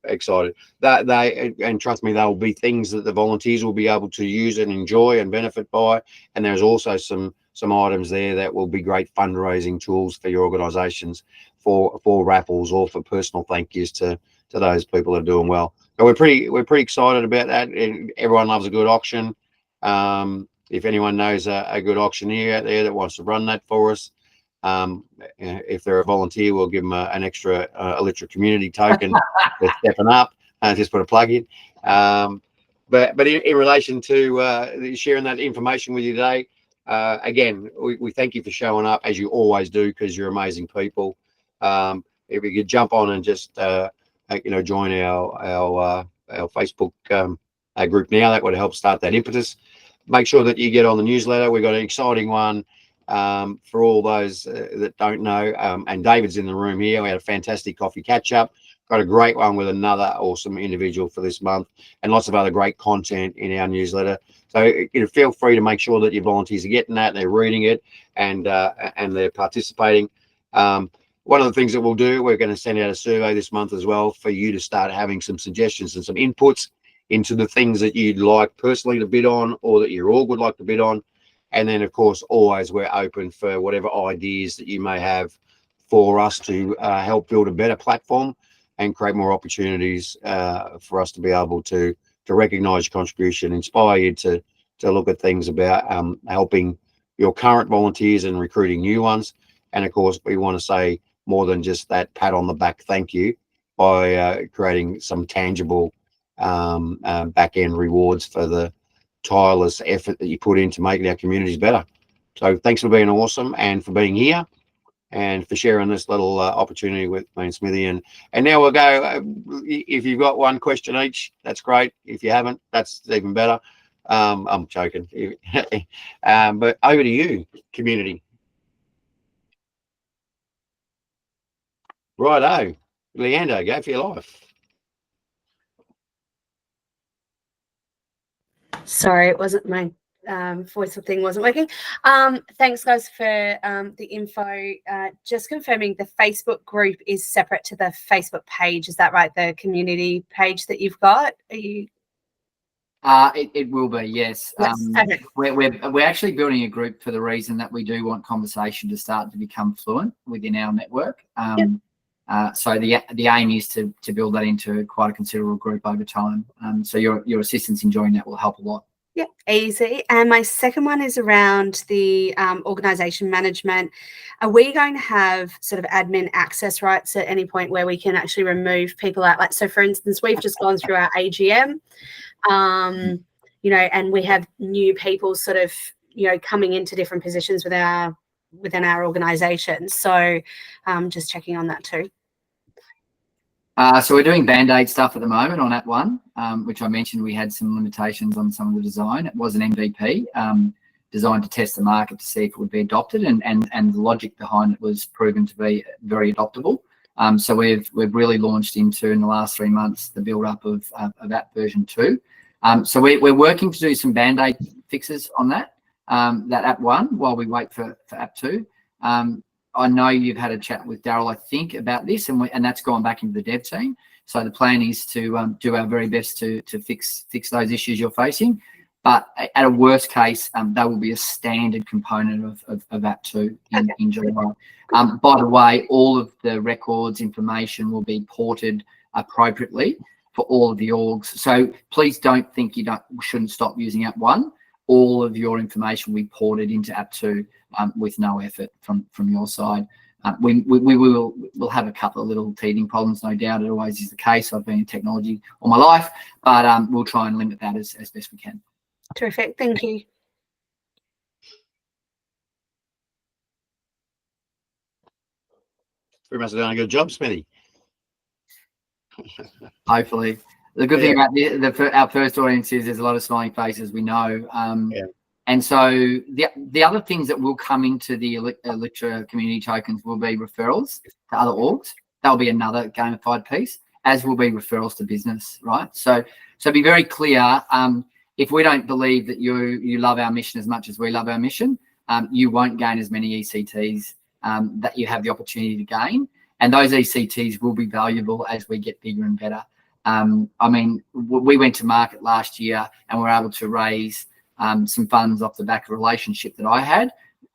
S2: excited. And trust me, there will be things that the volunteers will be able to use and enjoy and benefit by. And there's also some items there that will be great fundraising tools for your organisations for raffles or for personal thank yous to those people that are doing well. So we're pretty excited about that. And everyone loves a good auction. If anyone knows a good auctioneer out there that wants to run that for us, if they're a volunteer, we'll give them an extra electric community token for stepping up. Just put a plug in. But in relation to sharing that information with you today, again, we thank you for showing up, as you always do, because you're amazing people. If you could jump on and just join our Facebook group now, that would help start that impetus. Make sure that you get on the newsletter. We've got an exciting one for all those that don't know. And David's in the room here. We had a fantastic coffee catch up. Got a great one with another awesome individual for this month, and lots of other great content in our newsletter. So feel free to make sure that your volunteers are getting that, they're reading it, and they're participating. One of the things that we'll do, we're going to send out a survey this month as well for you to start having some suggestions and some inputs into the things that you'd like personally to bid on, or that your org would like to bid on. And then, of course, always we're open for whatever ideas that you may have for us to help build a better platform and create more opportunities for us to be able to recognise your contribution, inspire you to look at things about helping your current volunteers and recruiting new ones. And of course, we want to say more than just that pat on the back thank you by creating some tangible back end rewards for the tireless effort that you put into making our communities better. So thanks for being awesome and for being here and for sharing this little opportunity with me and Smithy. And now we'll go, if you've got one question each, that's great. If you haven't, that's even better. I'm joking. But over to you, community. Righto. Leander, go for your life.
S7: Sorry, it wasn't my voice thing wasn't working. Thanks guys for the info. Just confirming the Facebook group is separate to the Facebook page. Is that right? The community page that you've got? Are you?
S1: It will be, yes.
S7: Okay.
S1: We're actually building a group for the reason that we do want conversation to start to become fluent within our network.
S7: Yep.
S1: So the aim is to build that into quite a considerable group over time. So your assistance in joining that will help a lot.
S7: Yeah, easy. And my second one is around the organisation management. Are we going to have sort of admin access rights at any point where we can actually remove people out? Like, so for instance, we've just gone through our AGM, you know, and we have new people sort of, you know, coming into different positions within our organisation. So just checking on that too.
S1: So we're doing Band-Aid stuff at the moment on that one, which I mentioned we had some limitations on some of the design. It was an MVP designed to test the market to see if it would be adopted, and the logic behind it was proven to be very adoptable. So we've really launched into, in the last 3 months, the build-up of app version 2. So we're working to do some Band-Aid fixes on that app 1 while we wait for app 2. I know you've had a chat with Daryl, I think, about this, and that's gone back into the dev team. So the plan is to do our very best to fix those issues you're facing. But at a worst case, that will be a standard component of app 2 in July. By the way, all of the records information will be ported appropriately for all of the orgs. So please don't think shouldn't stop using app 1. All of your information will be ported into app 2 with no effort from your side. We'll have a couple of little teething problems, no doubt. It always is the case. I've been in technology all my life, but we'll try and limit that as best we can.
S7: Terrific. Thank you.
S2: We must have done a good job, Smithy.
S1: Hopefully. The good thing about our first audience is there's a lot of smiling faces, we know. And so the other things that will come into the Elitra community tokens will be referrals to other orgs. That'll be another gamified piece, as will be referrals to business, right? So be very clear. If we don't believe that you love our mission as much as we love our mission, you won't gain as many ECTs that you have the opportunity to gain. And those ECTs will be valuable as we get bigger and better. I mean, we went to market last year and were able to raise some funds off the back of a relationship that I had,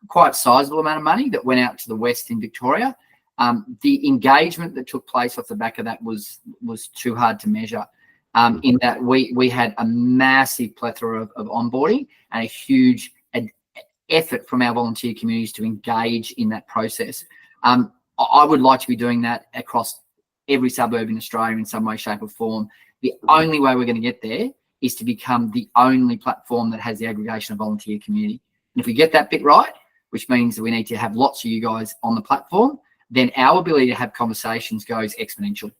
S1: quite a sizable amount of money that went out to the West in Victoria. The engagement that took place off the back of that was too hard to measure, in that we had a massive plethora of onboarding and a huge effort from our volunteer communities to engage in that process. I would like to be doing that across every suburb in Australia in some way, shape or form. The only way we're going to get there is to become the only platform that has the aggregation of volunteer community. And if we get that bit right, which means that we need to have lots of you guys on the platform, then our ability to have conversations goes exponential.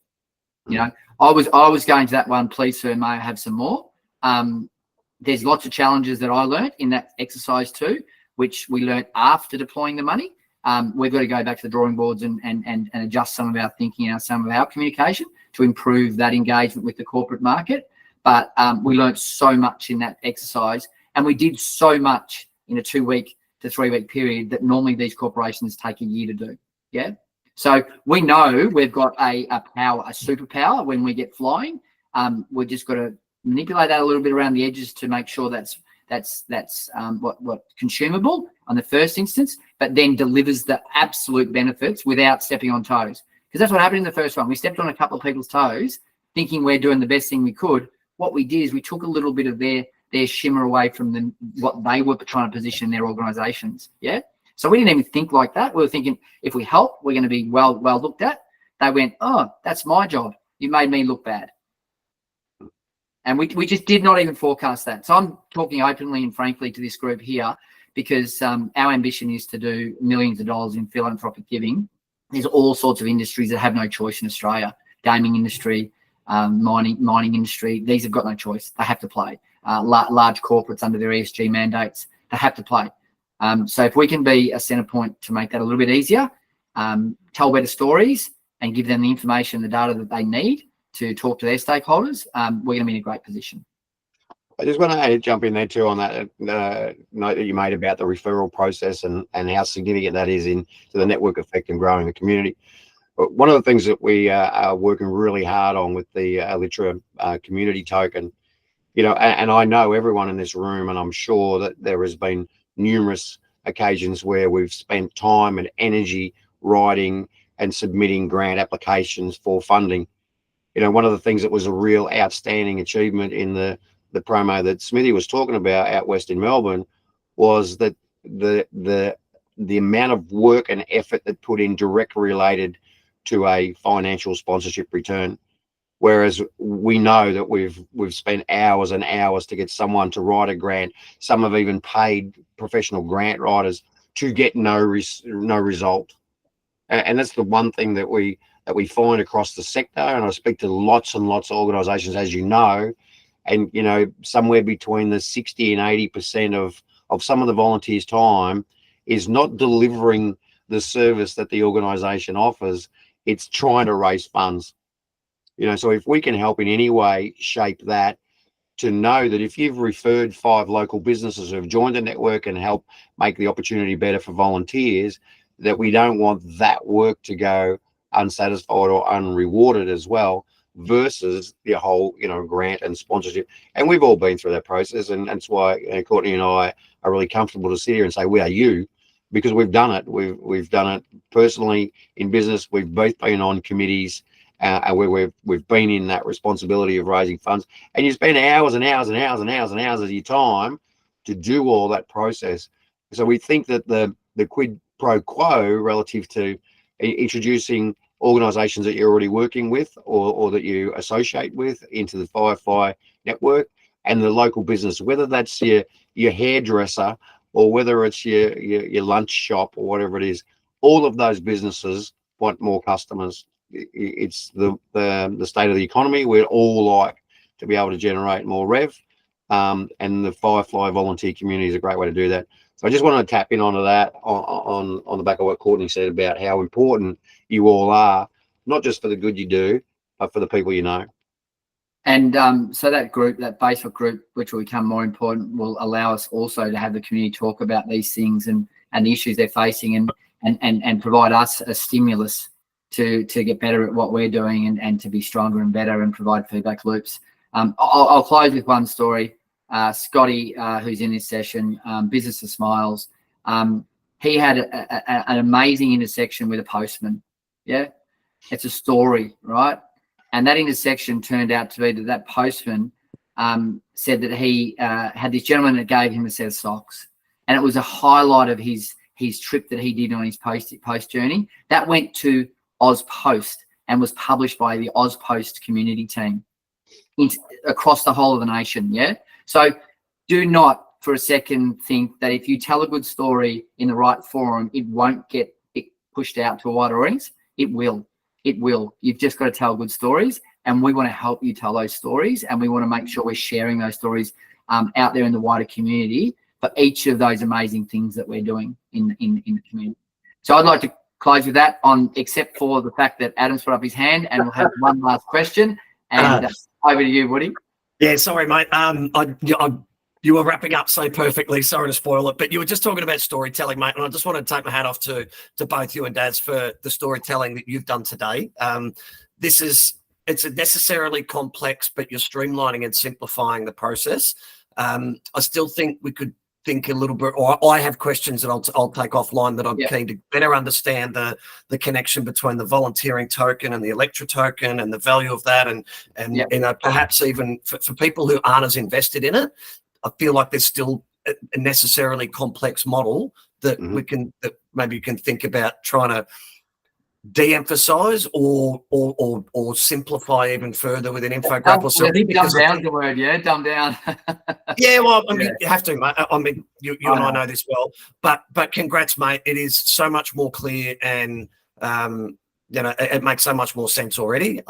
S1: You know, I was going to that one, please sir, may I have some more? There's lots of challenges that I learned in that exercise too, which we learned after deploying the money. We've got to go back to the drawing boards and adjust some of our thinking and some of our communication to improve that engagement with the corporate market. But we learned so much in that exercise, and we did so much in a 2-week to 3-week period that normally these corporations take a year to do. Yeah. So we know we've got a superpower when we get flying. We've just got to manipulate that a little bit around the edges to make sure that's what consumable on the first instance, but then delivers the absolute benefits without stepping on toes. Because that's what happened in the first one. We stepped on a couple of people's toes, thinking we're doing the best thing we could. What we did is we took a little bit of their shimmer away from what they were trying to position their organizations. Yeah. So we didn't even think like that. We were thinking, if we help, we're going to be well looked at. They went, oh, that's my job. You made me look bad. And we just did not even forecast that. So I'm talking openly and frankly to this group here because our ambition is to do millions of dollars in philanthropic giving. There's all sorts of industries that have no choice in Australia. Gaming industry, mining industry, these have got no choice. They have to play. Large corporates under their ESG mandates, they have to play. So if we can be a centre point to make that a little bit easier, tell better stories and give them the information, the data that they need to talk to their stakeholders, we're going to be in a great position.
S2: I just want to jump in there too on that note that you made about the referral process and how significant that is to the network effect and growing the community. But one of the things that we are working really hard on with the Elitra community token, you know, and I know everyone in this room, and I'm sure that there has been numerous occasions where we've spent time and energy writing and submitting grant applications for funding. You know, one of the things that was a real outstanding achievement in the promo that Smithy was talking about out west in Melbourne was that the amount of work and effort that put in directly related to a financial sponsorship return. Whereas we know that we've spent hours and hours to get someone to write a grant. Some have even paid professional grant writers to get no result. And that's the one thing that we find across the sector. And I speak to lots and lots of organisations, as you know, and you know, somewhere between the 60 and 80% of some of the volunteers' time is not delivering the service that the organisation offers. It's trying to raise funds. You know, so if we can help in any way shape that, to know that if you've referred 5 local businesses who have joined the network and help make the opportunity better for volunteers, that we don't want that work to go unsatisfied or unrewarded as well, versus the whole, you know, grant and sponsorship. And we've all been through that process, and that's why Courtney and I are really comfortable to sit here and say we are you, because we've done it. We've done it personally in business. We've both been on committees where we've been in that responsibility of raising funds, and you spend hours and hours and hours and hours and hours of your time to do all that process. So we think that the quid pro quo relative to introducing organisations that you're already working with or that you associate with into the Firefly network, and the local business, whether that's your hairdresser or whether it's your lunch shop or whatever it is, all of those businesses want more customers. It's the state of the economy. We'd all like to be able to generate more rev, and the Firefly volunteer community is a great way to do that. So I just wanted to tap in onto that on the back of what Courtney said about how important you all are, not just for the good you do, but for the people you know.
S1: And so that group, that Facebook group, which will become more important, will allow us also to have the community talk about these things and the issues they're facing, and provide us a stimulus to get better at what we're doing and to be stronger and better and provide feedback loops. I'll close with one story. Scotty, who's in this session, Business of Smiles, he had an amazing intersection with a postman. Yeah, it's a story, right? And that intersection turned out to be that postman said that he had this gentleman that gave him a set of socks, and it was a highlight of his trip that he did on his post journey. That went to Oz Post and was published by the Oz Post community team across the whole of the nation. Yeah. So do not for a second think that if you tell a good story in the right forum, it won't get pushed out to a wider audience. It will. It will. You've just got to tell good stories, and we want to help you tell those stories, and we want to make sure we're sharing those stories out there in the wider community for each of those amazing things that we're doing in the community. So I'd like to close with that, except for the fact that Adam's put up his hand, and we'll have one last question. And over to you, Woody.
S8: Yeah, sorry, mate. You were wrapping up so perfectly. Sorry to spoil it, but you were just talking about storytelling, mate. And I just want to take my hat off to both you and Daz for the storytelling that you've done today. It's a necessarily complex, but you're streamlining and simplifying the process. I still think we could think a little bit, or I have questions that I'll take offline that I'm keen to better understand the connection between the volunteering token and the Electra token and the value of that, and you know, perhaps even for people who aren't as invested in it, I feel like there's still a necessarily complex model that that maybe you can think about trying to de-emphasize or simplify even further with an infographic or something.
S1: I think dumb down the word, dumb down.
S8: Yeah, well, I mean, you have to, mate. I mean, you and I know this well, but congrats, mate. It is so much more clear, and you know, it makes so much more sense already.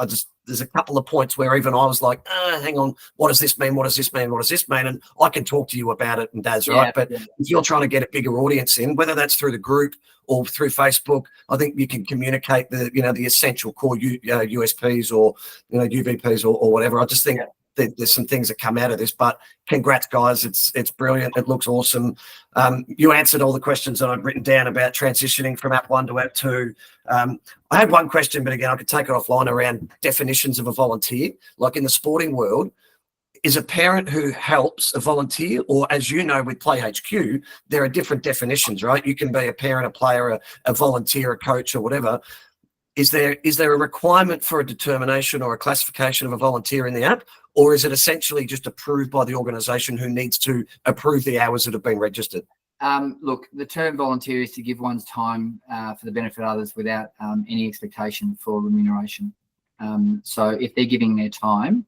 S8: There's a couple of points where even I was like, hang on, what does this mean? What does this mean? What does this mean? And I can talk to you about it and Daz, right? But if you're trying to get a bigger audience in, whether that's through the group or through Facebook, I think you can communicate the essential core USPs or, UVPs or whatever. I just think there's some things that come out of this, but congrats, guys. It's brilliant. It looks awesome. You answered all the questions that I'd written down about transitioning from app 1 to app 2. I had one question, but again, I could take it offline around definitions of a volunteer. Like in the sporting world, is a parent who helps a volunteer, or as you know, with Play HQ, there are different definitions, right? You can be a parent, a player, a volunteer, a coach or whatever. is there a requirement for a determination or a classification of a volunteer in the app, or is it essentially just approved by the organisation who needs to approve the hours that have been registered?
S1: Look, the term volunteer is to give one's time for the benefit of others without any expectation for remuneration. So if they're giving their time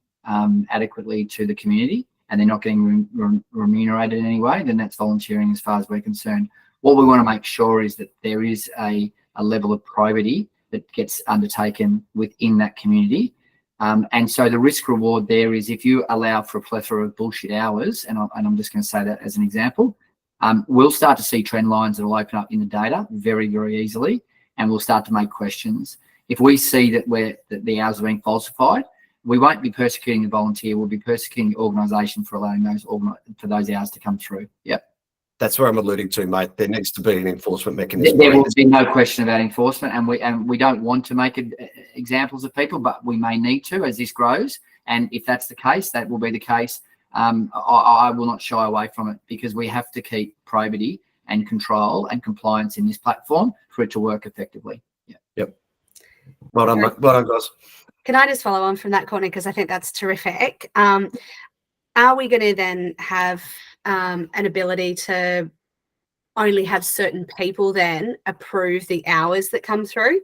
S1: adequately to the community and they're not getting remunerated in any way, then that's volunteering as far as we're concerned. What we want to make sure is that there is a level of probity that gets undertaken within that community. And so the risk reward there is if you allow for a plethora of bullshit hours, and I'm just going to say that as an example, we'll start to see trend lines that will open up in the data very, very easily, and we'll start to make questions. If we see that the hours are being falsified, we won't be persecuting the volunteer, we'll be persecuting the organisation for allowing those hours to come through. Yep.
S8: That's where I'm alluding to, mate. There needs to be an enforcement mechanism.
S1: There will be no question about enforcement, and we don't want to make examples of people, but we may need to as this grows. And if that's the case, that will be the case. I will not shy away from it, because we have to keep probity and control and compliance in this platform for it to work effectively. Yeah.
S8: Yep. Well done, mate. Well done, guys.
S7: Can I just follow on from that, Courtney, because I think that's terrific. Are we going to then have an ability to only have certain people then approve the hours that come through?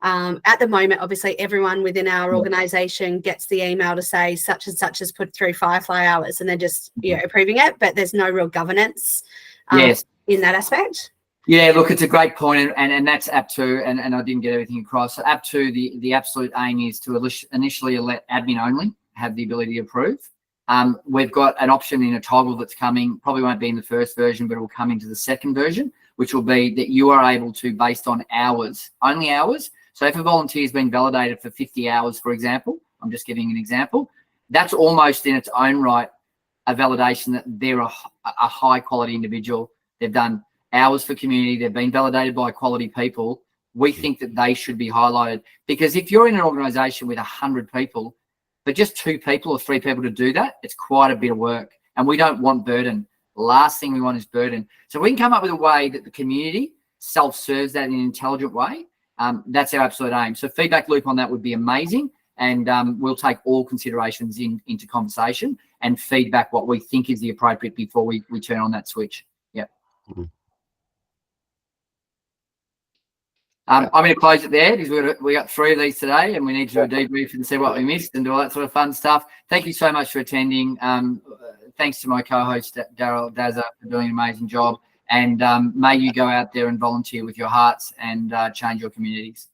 S7: At the moment, obviously, everyone within our organisation gets the email to say such and such has put through Firefly hours, and they're just approving it, but there's no real governance in that aspect.
S1: Yeah, look, it's a great point, and that's app 2, and I didn't get everything across. So app 2, the absolute aim is to initially let admin only have the ability to approve. We've got an option in a toggle that's coming, probably won't be in the first version, but it will come into the second version, which will be that you are able to, based on hours, only hours. So if a volunteer has been validated for 50 hours, for example, I'm just giving an example, that's almost in its own right a validation that they're a high quality individual. They've done hours for community. They've been validated by quality people. We think that they should be highlighted, because if you're in an organisation with 100 people, but just 2 people or 3 people to do that, it's quite a bit of work, and we don't want burden. The last thing we want is burden. So we can come up with a way that the community self-serves that in an intelligent way. That's our absolute aim. So feedback loop on that would be amazing, and we'll take all considerations into conversation and feedback what we think is the appropriate before we turn on that switch. Yeah.
S2: Mm-hmm.
S1: I'm going to close it there, because we got 3 of these today, and we need to do a debrief and see what we missed and do all that sort of fun stuff. Thank you so much for attending. Thanks to my co-host, Daryl Dazza, for doing an amazing job. And may you go out there and volunteer with your hearts and change your communities.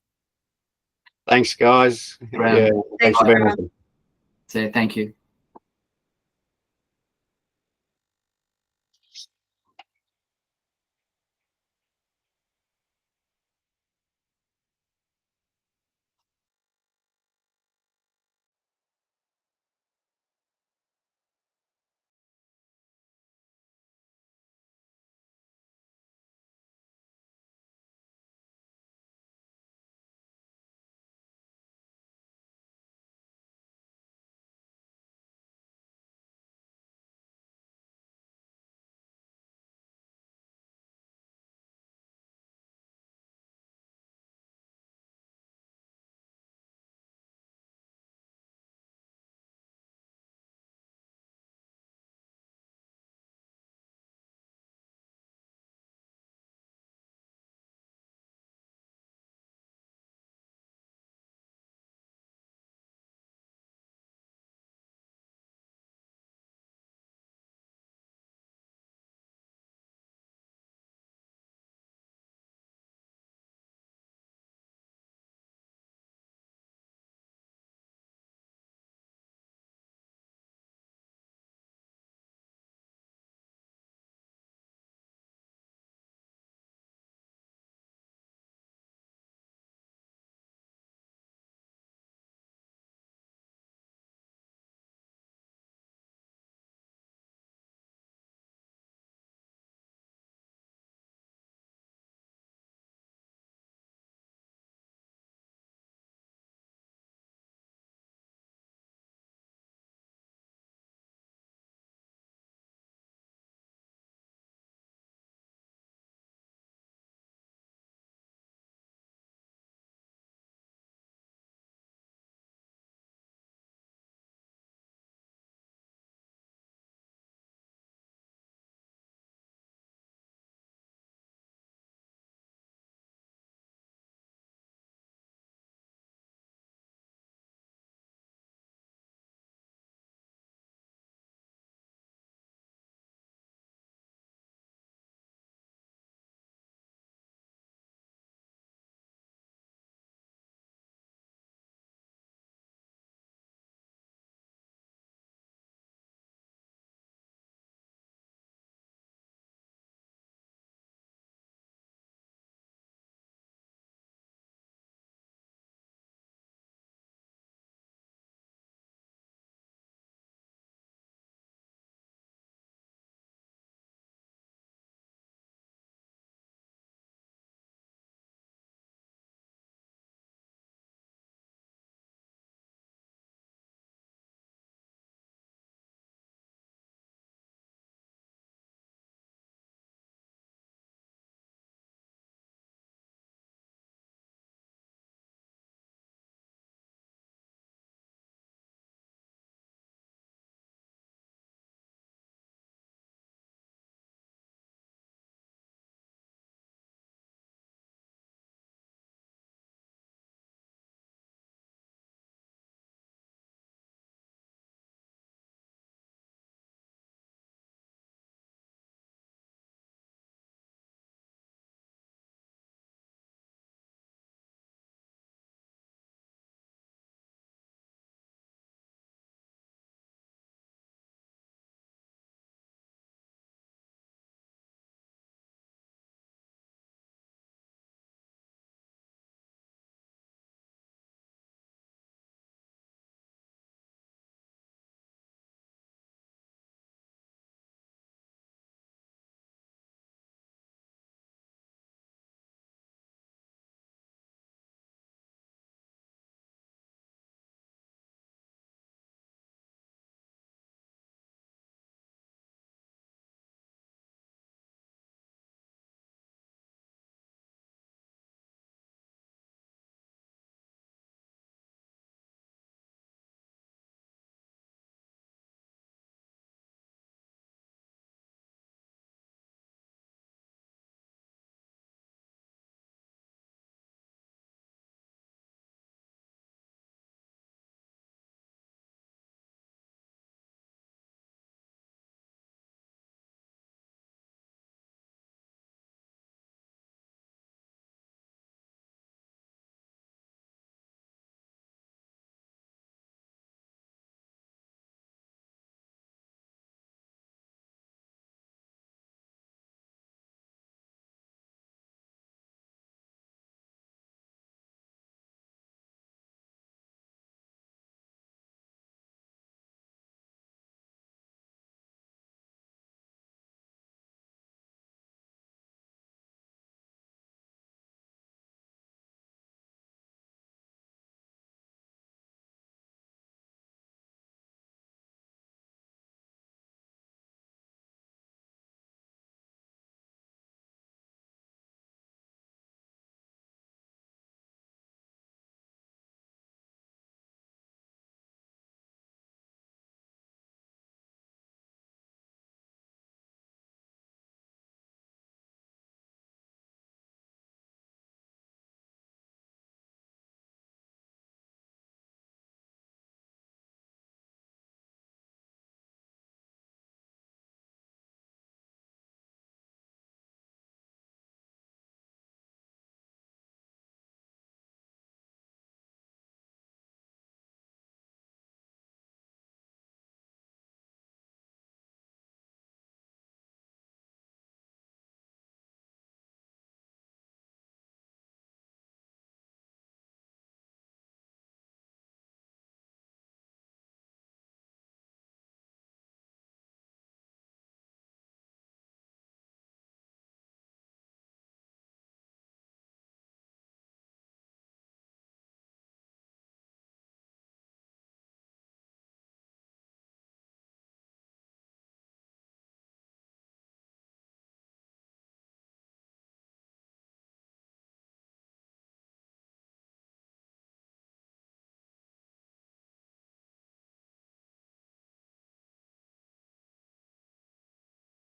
S2: Thanks, guys.
S1: Yeah,
S2: thanks for being with us.
S1: So, thank you.